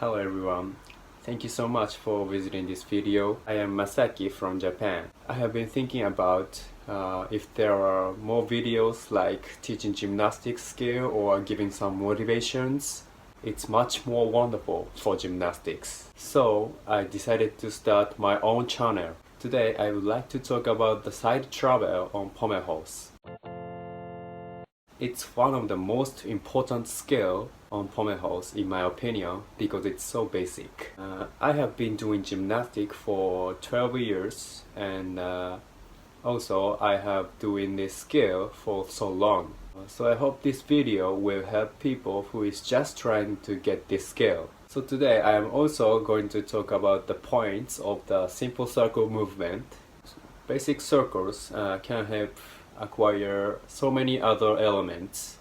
Hello everyone. Thank you so much for visiting this video. I am Masaki from Japan. I have been thinking about if there are more videos like teaching gymnastics skill or giving some motivations. It's much more wonderful for gymnastics. So I decided to start my own channel. Today I would like to talk about the side travel on Pommel horse. It's one of the most important skill on Pommel horse in my opinion because it's so basic. I have been doing gymnastics for 12 years and also I have doing this skill for so long. So I hope this video will help people who is just trying to get this skill. So today I am also going to talk about the points of the simple circle movement. Basic circles can help acquire so many other elements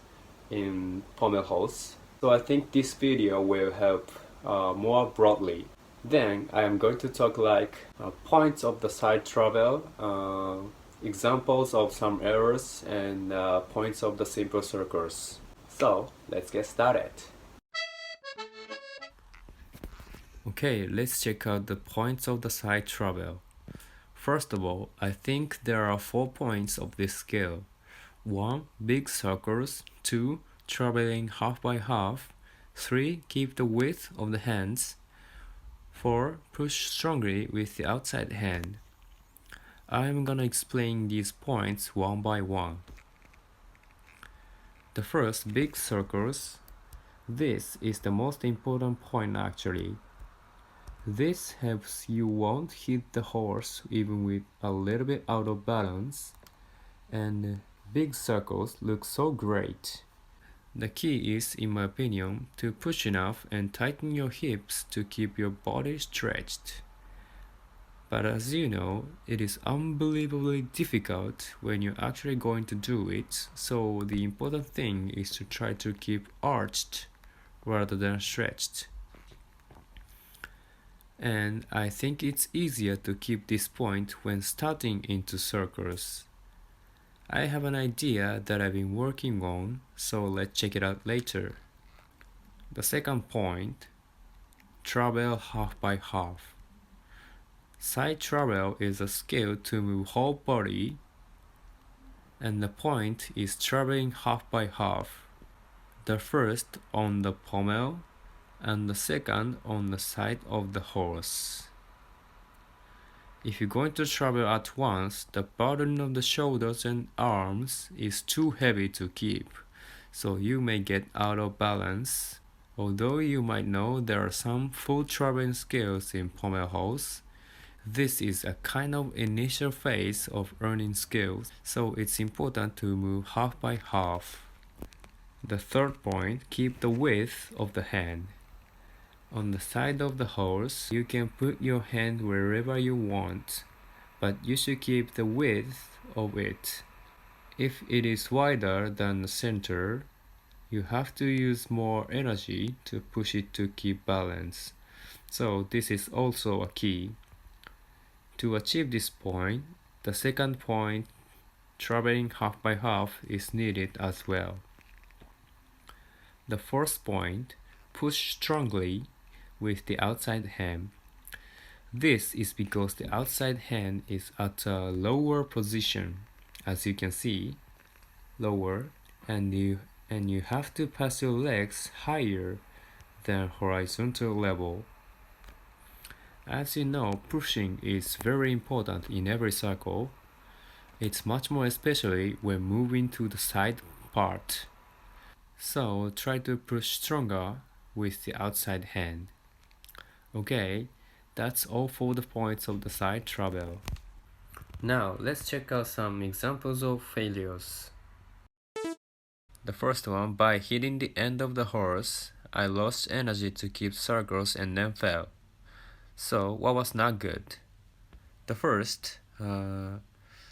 in Pommel horse. So I think this video will help more broadly. Then I am going to talk like points of the side travel, examples of some errors, and points of the simple circles. So let's get started. Okay, let's check out the points of the side travel. First of all, I think there are 4 points of this skill. 1. Big circles. 2. Traveling half by half. 3. Keep the width of the hands. 4. Push strongly with the outside hand. I'm gonna explain these points one by one. The first, big circles. This is the most important point actually. This helps you won't hit the horse even with a little bit out of balance, and big circles look so great. The key is, in my opinion, to push enough and tighten your hips to keep your body stretched. But as you know, it is unbelievably difficult when you're actually going to do it, so the important thing is to try to keep arched rather than stretched. And I think it's easier to keep this point when starting into circles. I have an idea that I've been working on, so let's check it out later. The second point, travel half by half. Side travel is a skill to move whole body, and the point is traveling half by half. The first on the pommel, and the second on the side of the horse. If you're going to travel at once, the burden of the shoulders and arms is too heavy to keep, so you may get out of balance. Although you might know there are some full traveling skills in Pommel horse, this is a kind of initial phase of earning skills, so it's important to move half by half. The third point, keep the width of the hand. On the side of the horse, you can put your hand wherever you want, but you should keep the width of it. If it is wider than the center, you have to use more energy to push it to keep balance. So this is also a key. To achieve this point, the second point, traveling half by half, is needed as well. The fourth point, push strongly with the outside hand. This is because the outside hand is at a lower position, as you can see, lower, and you have to pass your legs higher than horizontal level. As you know, pushing is very important in every circle. It's much more especially when moving to the side part. So try to push stronger with the outside hand. Okay, that's all for the points of the side travel. Now let's check out some examples of failures. The first one, by hitting the end of the horse, I lost energy to keep circles and then fell. So what was not good? The first,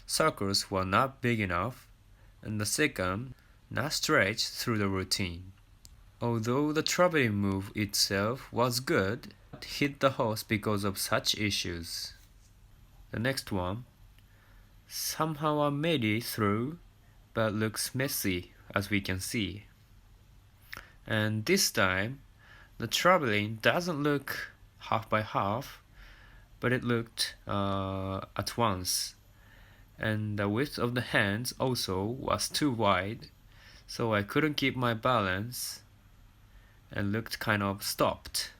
circles were not big enough, and the second, not stretched through the routine. Although the traveling move itself was good, it hit the horse because of such issues. The next one, somehow I made it through, but looks messy as we can see. And this time, The traveling doesn't look half by half, but it looked at once. And the width of the hands also was too wide, so I couldn't keep my balance and looked kind of stopped.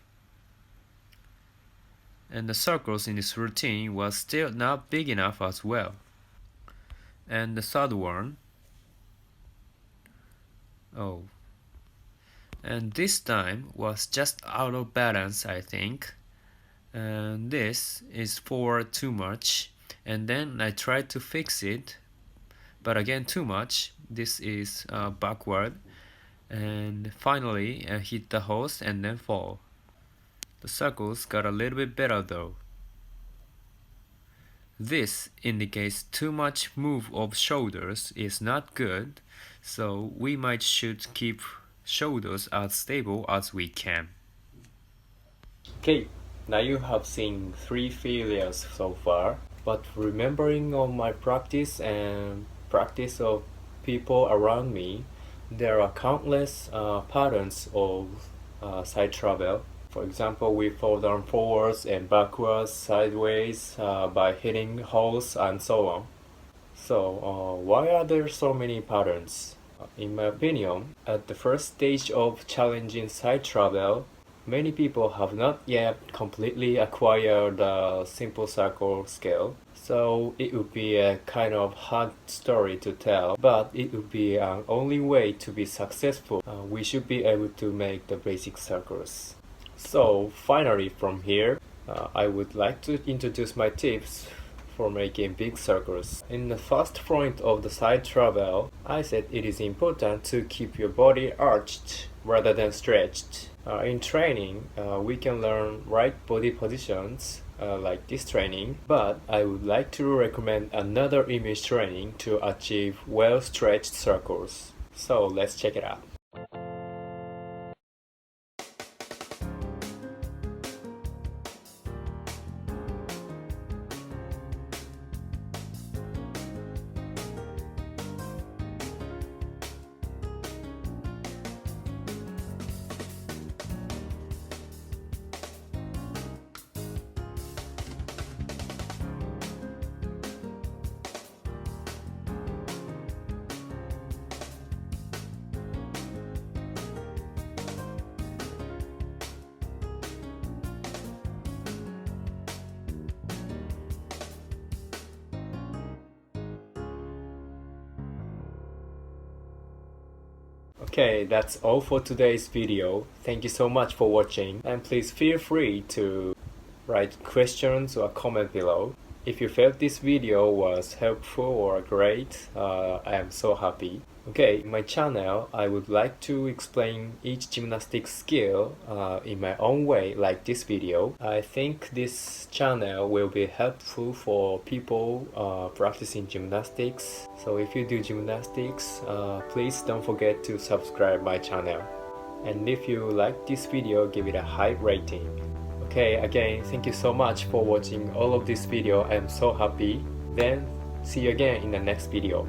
And the circles in this routine was still not big enough as well. And the third one, and this time was just out of balance, I think. And this is forward too much, and then I tried to fix it, but again too much. This is backward, and finally I hit the host and then fall. The circles got a little bit better though. This indicates too much move of shoulders is not good, so we should keep shoulders as stable as we can. Okay, now you have seen 3 failures so far, but remembering on my practice and practice of people around me, there are countless patterns of side travel. For example, we fall down forwards and backwards, sideways by hitting holes and so on. So why are there so many patterns? In my opinion, at the first stage of challenging side travel, many people have not yet completely acquired the simple circle scale. So it would be a kind of hard story to tell, but it would be an only way to be successful. We should be able to make the basic circles. So finally from here, I would like to introduce my tips for making big circles. In the first point of the side travel, I said it is important to keep your body arched rather than stretched. In training, we can learn right body positions like this training, but I would like to recommend another image training to achieve well-stretched circles. So let's check it out. Okay, that's all for today's video. Thank you so much for watching, and please feel free to write questions or comment below. If you felt this video was helpful or great, I am so happy. Okay, in my channel, I would like to explain each gymnastic skill in my own way, like this video. I think this channel will be helpful for people practicing gymnastics. So if you do gymnastics, please don't forget to subscribe my channel. And if you like this video, give it a high rating. Okay, again, thank you so much for watching all of this video. I am so happy. Then see you again in the next video.